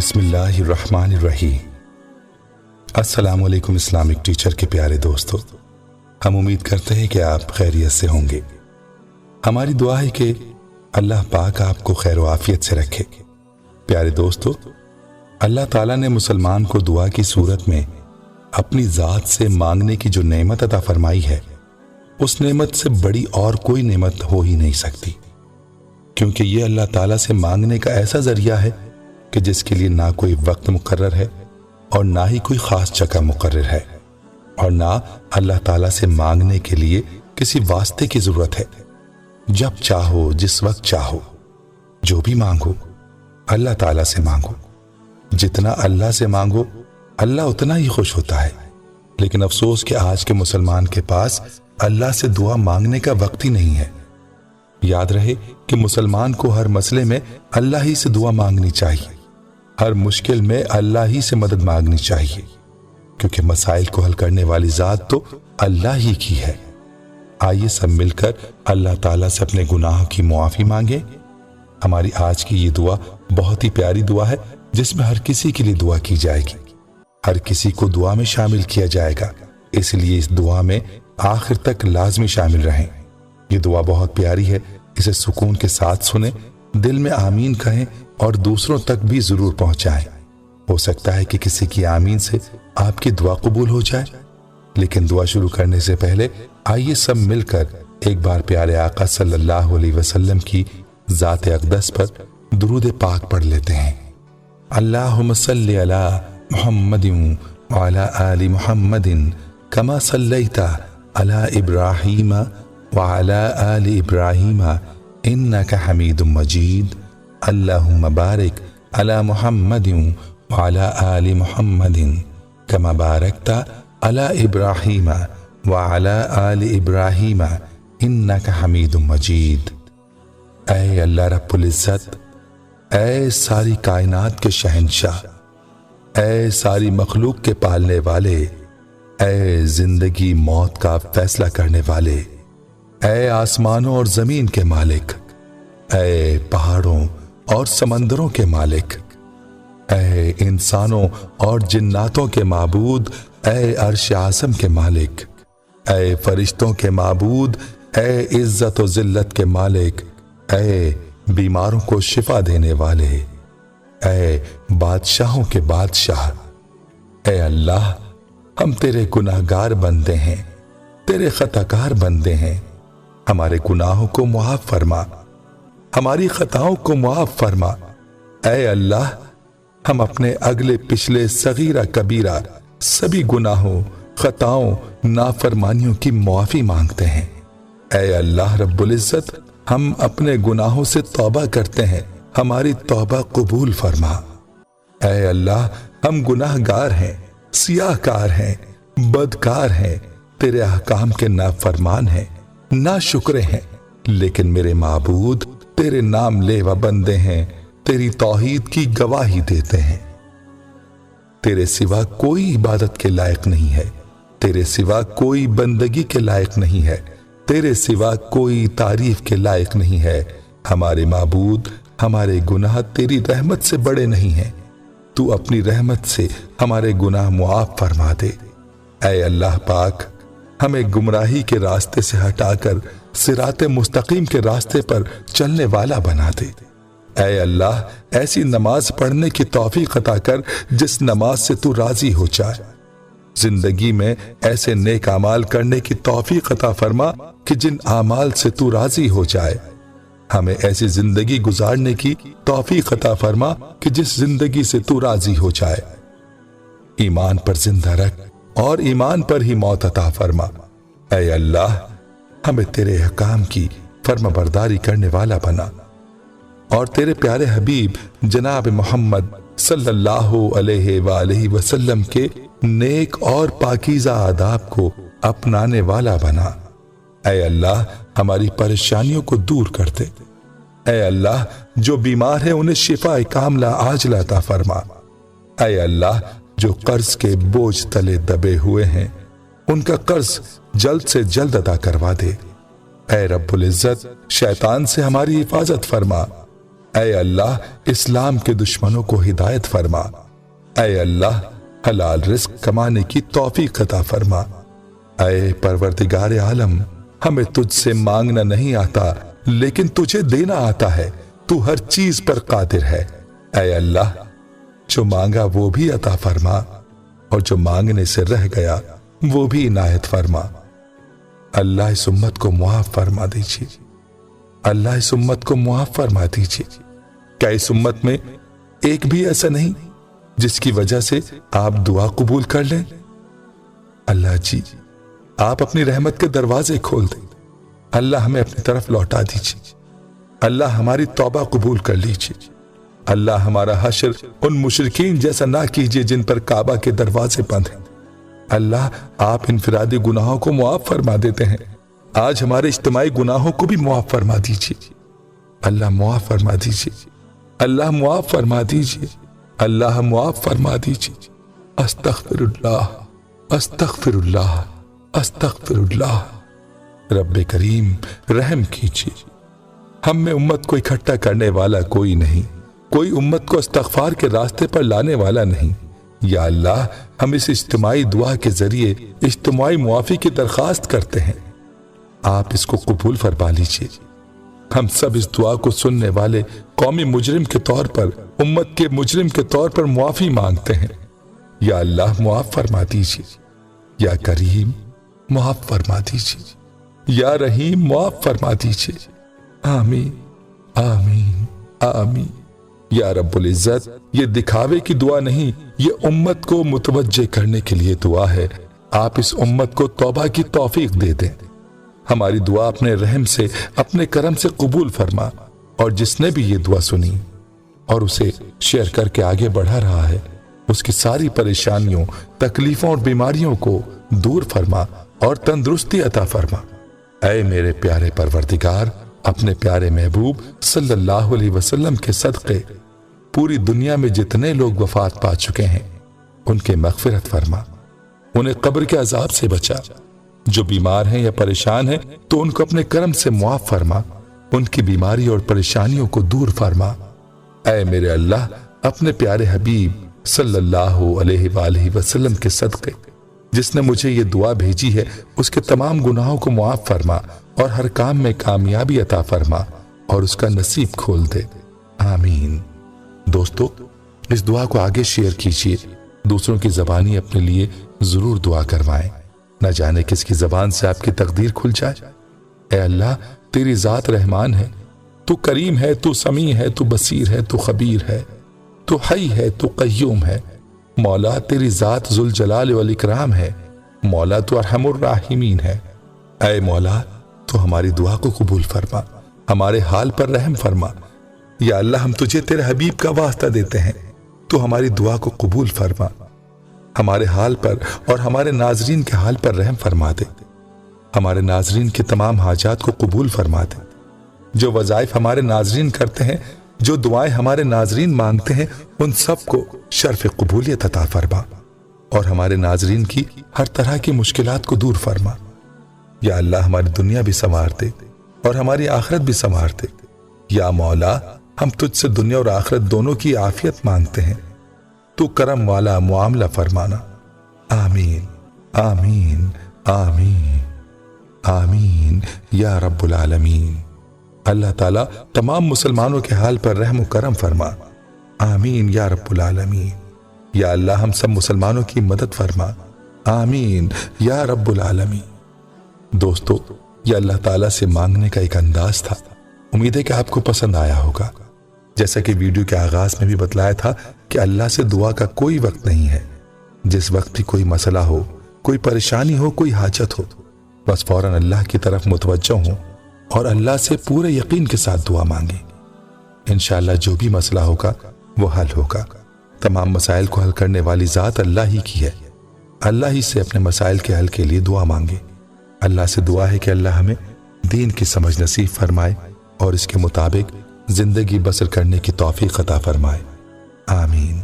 بسم اللہ الرحمن الرحیم۔ السلام علیکم اسلامک ٹیچر کے پیارے دوستو، ہم امید کرتے ہیں کہ آپ خیریت سے ہوں گے۔ ہماری دعا ہے کہ اللہ پاک آپ کو خیر و عافیت سے رکھے۔ پیارے دوستو، اللہ تعالیٰ نے مسلمان کو دعا کی صورت میں اپنی ذات سے مانگنے کی جو نعمت عطا فرمائی ہے، اس نعمت سے بڑی اور کوئی نعمت ہو ہی نہیں سکتی، کیونکہ یہ اللہ تعالیٰ سے مانگنے کا ایسا ذریعہ ہے کہ جس کے لیے نہ کوئی وقت مقرر ہے اور نہ ہی کوئی خاص جگہ مقرر ہے، اور نہ اللہ تعالیٰ سے مانگنے کے لیے کسی واسطے کی ضرورت ہے۔ جب چاہو، جس وقت چاہو، جو بھی مانگو اللہ تعالیٰ سے مانگو۔ جتنا اللہ سے مانگو اللہ اتنا ہی خوش ہوتا ہے، لیکن افسوس کہ آج کے مسلمان کے پاس اللہ سے دعا مانگنے کا وقت ہی نہیں ہے۔ یاد رہے کہ مسلمان کو ہر مسئلے میں اللہ ہی سے دعا مانگنی چاہیے، ہر مشکل میں اللہ ہی سے مدد مانگنی چاہیے، کیونکہ مسائل کو حل کرنے والی ذات تو اللہ ہی کی ہے۔ آئیے سب مل کر اللہ تعالیٰ سے اپنے گناہوں کی معافی مانگیں۔ ہماری آج کی یہ دعا بہت ہی پیاری دعا ہے، جس میں ہر کسی کے لیے دعا کی جائے گی، ہر کسی کو دعا میں شامل کیا جائے گا، اس لیے اس دعا میں آخر تک لازمی شامل رہیں۔ یہ دعا بہت پیاری ہے، اسے سکون کے ساتھ سنیں، دل میں آمین کہیں اور دوسروں تک بھی ضرور پہنچائیں۔ ہو سکتا ہے کہ کسی کی آمین سے آپ کی دعا قبول ہو جائے۔ لیکن دعا شروع کرنے سے پہلے آئیے سب مل کر ایک بار پیارے آقا صلی اللہ علیہ وسلم کی ذات اقدس پر درود پاک پڑھ لیتے ہیں۔ اللہم صلی علی محمد وعلی آل محمد کما صلیت علی ابراہیم وعلی آل ابراہیم انک حمید مجید۔ اللہم بارک علی محمد وعلی آل محمد کما بارکت علی ابراہیم وعلی آل ابراہیم انک حمید مجید۔ اے اللہ رب العزت، اے ساری کائنات کے شہنشاہ، اے ساری مخلوق کے پالنے والے، اے زندگی موت کا فیصلہ کرنے والے، اے آسمانوں اور زمین کے مالک، اے پہاڑوں اور سمندروں کے مالک، اے انسانوں اور جناتوں کے معبود، اے عرش اعظم کے مالک، اے فرشتوں کے معبود، اے عزت و ذلت کے مالک، اے بیماروں کو شفا دینے والے، اے بادشاہوں کے بادشاہ، اے اللہ ہم تیرے گناہگار بندے ہیں، تیرے خطاکار بندے ہیں، ہمارے گناہوں کو معاف فرما، ہماری خطاؤں کو معاف فرما۔ اے اللہ ہم اپنے اگلے پچھلے صغیرہ کبیرہ سبھی گناہوں، خطاؤں، نافرمانیوں کی معافی مانگتے ہیں۔ اے اللہ رب العزت ہم اپنے گناہوں سے توبہ کرتے ہیں، ہماری توبہ قبول فرما۔ اے اللہ ہم گناہ گار ہیں، سیاہ کار ہیں، بدکار ہیں، تیرے احکام کے نافرمان ہیں، ناشکرے ہیں، لیکن میرے معبود تیرے نام لیوا بندے ہیں، تیری توحید کی گواہی دیتے ہیں۔ تیرے سوا کوئی عبادت کے لائق نہیں ہے، تیرے سوا کوئی بندگی کے لائق نہیں ہے، تیرے سوا کوئی تعریف کے لائق نہیں ہے۔ ہمارے معبود، ہمارے گناہ تیری رحمت سے بڑے نہیں ہیں، تو اپنی رحمت سے ہمارے گناہ معاف فرما دے۔ اے اللہ پاک ہمیں گمراہی کے راستے سے ہٹا کر صراط مستقیم کے راستے پر چلنے والا بنا دے۔ اے اللہ ایسی نماز پڑھنے کی توفیق عطا کر جس نماز سے تو راضی ہو جائے۔ زندگی میں ایسے نیک اعمال کرنے کی توفیق عطا فرما کہ جن اعمال سے تو راضی ہو جائے۔ ہمیں ایسی زندگی گزارنے کی توفیق عطا فرما کہ جس زندگی سے تو راضی ہو جائے۔ ایمان پر زندہ رکھ اور ایمان پر ہی موت عطا فرما۔ اے اللہ ہمیں تیرے حکام کی فرما برداری کرنے والا بنا، اور تیرے پیارے حبیب جناب محمد صلی اللہ علیہ وآلہ وسلم کے نیک اور پاکیزہ آداب کو اپنانے والا بنا۔ اے اللہ ہماری پریشانیوں کو دور کر دے۔ اے اللہ جو بیمار ہیں انہیں شفا کاملہ عاجلہ عطا فرما۔ اے اللہ جو قرض کے بوجھ تلے دبے ہوئے ہیں ان کا قرض جلد سے جلد ادا کروا دے۔ اے رب العزت شیطان سے ہماری حفاظت فرما۔ اے اللہ اسلام کے دشمنوں کو ہدایت فرما، اے اللہ حلال رزق کمانے کی توفیق عطا فرما، اے پروردگار عالم ہمیں تجھ سے مانگنا نہیں آتا لیکن تجھے دینا آتا ہے، تو ہر چیز پر قادر ہے، اے اللہ جو مانگا وہ بھی عطا فرما اور جو مانگنے سے رہ گیا وہ بھی عنایت فرما۔ اللہ اس امت کو معاف فرما دیجیے، اللہ اس امت کو معاف فرما دیجیے۔ کیا اس امت میں ایک بھی ایسا نہیں جس کی وجہ سے آپ دعا قبول کر لیں؟ اللہ جی آپ اپنی رحمت کے دروازے کھول دیں، اللہ ہمیں اپنی طرف لوٹا دیجیے، اللہ ہماری توبہ قبول کر لیجیے، اللہ ہمارا حشر ان مشرکین جیسا نہ کیجیے جن پر کعبہ کے دروازے بند ہیں۔ اللہ آپ انفرادی گناہوں کو معاف فرما دیتے ہیں، آج ہمارے اجتماعی گناہوں کو بھی معاف فرما دیجیے، اللہ معاف فرما دیجیے، اللہ معاف فرما دیجیے، اللہ معاف فرما دیجیے۔ استغفر اللہ استغفر اللہ استغفر اللہ۔ رب کریم رحم کیجیے، ہم میں امت کو اکٹھا کرنے والا کوئی نہیں، کوئی امت کو استغفار کے راستے پر لانے والا نہیں۔ یا اللہ ہم اس اجتماعی دعا کے ذریعے اجتماعی معافی کی درخواست کرتے ہیں، آپ اس کو قبول فرما لیجیے۔ ہم سب اس دعا کو سننے والے قومی مجرم کے طور پر، امت کے مجرم کے طور پر معافی مانگتے ہیں۔ یا اللہ معاف فرما دیجیے، یا کریم معاف فرما دیجیے، یا رحیم معاف فرما دیجیے۔ آمین آمین آمین۔ یا رب العزت یہ دکھاوے کی دعا نہیں، یہ امت کو متوجہ کرنے کے لیے دعا ہے، آپ اس امت کو توبہ کی توفیق دے دیں۔ ہماری دعا اپنے رحم سے اپنے کرم سے قبول فرما، اور جس نے بھی یہ دعا سنی اور اسے شیئر کر کے آگے بڑھا رہا ہے اس کی ساری پریشانیوں تکلیفوں اور بیماریوں کو دور فرما اور تندرستی عطا فرما۔ اے میرے پیارے پروردگار اپنے پیارے محبوب صلی اللہ علیہ وسلم کے صدقے پوری دنیا میں جتنے لوگ وفات پا چکے ہیں ان کے مغفرت فرما، انہیں قبر کے عذاب سے بچا، جو بیمار ہیں یا پریشان ہیں تو ان کو اپنے کرم سے معاف فرما، ان کی بیماری اور پریشانیوں کو دور فرما۔ اے میرے اللہ اپنے پیارے حبیب صلی اللہ علیہ وآلہ وسلم کے صدقے جس نے مجھے یہ دعا بھیجی ہے اس کے تمام گناہوں کو معاف فرما اور ہر کام میں کامیابی عطا فرما اور اس کا نصیب کھول دے، آمین۔ دوستو اس دعا کو آگے شیئر کیجیے، دوسروں کی زبانی اپنے لیے ضرور دعا کروائیں، نہ جانے کس کی زبان سے آپ کی تقدیر کھل جائے۔ اے اللہ تیری ذات رحمان ہے، تو کریم ہے، تو سمیع ہے، تو بصیر ہے، تو خبیر ہے، تو حی ہے، تو قیوم ہے۔ مولا تیری ذات ذوالجلال والاکرام ہے، مولا تو ارحم الراحمین ہے۔ اے مولا تو ہماری دعا کو قبول فرما، ہمارے حال پر رحم فرما۔ یا اللہ ہم تجھے تیرے حبیب کا واسطہ دیتے ہیں، تو ہماری دعا کو قبول فرما، ہمارے حال پر اور ہمارے ناظرین کے حال پر رحم فرما دے، ہمارے ناظرین کے تمام حاجات کو قبول فرما دے، جو وظائف ہمارے ناظرین کرتے ہیں، جو دعائیں ہمارے ناظرین مانگتے ہیں، ان سب کو شرف قبولیت عطا فرما اور ہمارے ناظرین کی ہر طرح کی مشکلات کو دور فرما۔ یا اللہ ہماری دنیا بھی سنوار دے اور ہماری آخرت بھی سنوار دے۔ یا مولا ہم تجھ سے دنیا اور آخرت دونوں کی عافیت مانگتے ہیں، تو کرم والا معاملہ فرمانا، آمین آمین آمین آمین یا رب العالمین۔ اللہ تعالیٰ تمام مسلمانوں کے حال پر رحم و کرم فرما، آمین یا رب العالمین۔ یا اللہ ہم سب مسلمانوں کی مدد فرما، آمین یا رب العالمین۔ دوستو یہ اللہ تعالیٰ سے مانگنے کا ایک انداز تھا، امید ہے کہ آپ کو پسند آیا ہوگا۔ جیسا کہ ویڈیو کے آغاز میں بھی بتلایا تھا کہ اللہ سے دعا کا کوئی وقت نہیں ہے، جس وقت بھی کوئی مسئلہ ہو، کوئی پریشانی ہو، کوئی حاجت ہو، بس فوراً اللہ کی طرف متوجہ ہوں اور اللہ سے پورے یقین کے ساتھ دعا مانگیں، انشاءاللہ جو بھی مسئلہ ہوگا وہ حل ہوگا۔ تمام مسائل کو حل کرنے والی ذات اللہ ہی کی ہے، اللہ ہی سے اپنے مسائل کے حل کے لیے دعا مانگیں۔ اللہ سے دعا ہے کہ اللہ ہمیں دین کی سمجھ نصیب فرمائے اور اس کے مطابق زندگی بسر کرنے کی توفیق عطا فرمائے، آمین۔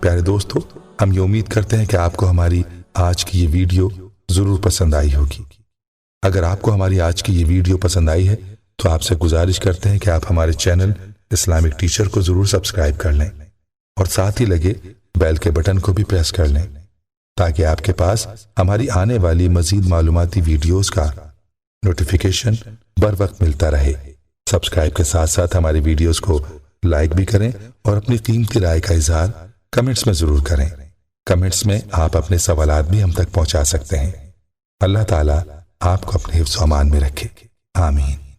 پیارے دوستو ہم یہ امید کرتے ہیں کہ آپ کو ہماری آج کی یہ ویڈیو ضرور پسند آئی ہوگی۔ اگر آپ کو ہماری آج کی یہ ویڈیو پسند آئی ہے تو آپ سے گزارش کرتے ہیں کہ آپ ہمارے چینل اسلامک ٹیچر کو ضرور سبسکرائب کر لیں اور ساتھ ہی لگے بیل کے بٹن کو بھی پریس کر لیں تاکہ آپ کے پاس ہماری آنے والی مزید معلوماتی ویڈیوز کا نوٹیفیکیشن بر وقت ملتا رہے۔ سبسکرائب کے ساتھ ساتھ ہماری ویڈیوز کو لائک بھی کریں اور اپنی قیمتی رائے کا اظہار کمنٹس میں ضرور کریں۔ کمنٹس میں آپ اپنے سوالات بھی ہم تک پہنچا سکتے ہیں۔ اللہ تعالیٰ آپ کو اپنے حفظ و امان میں رکھے، آمین۔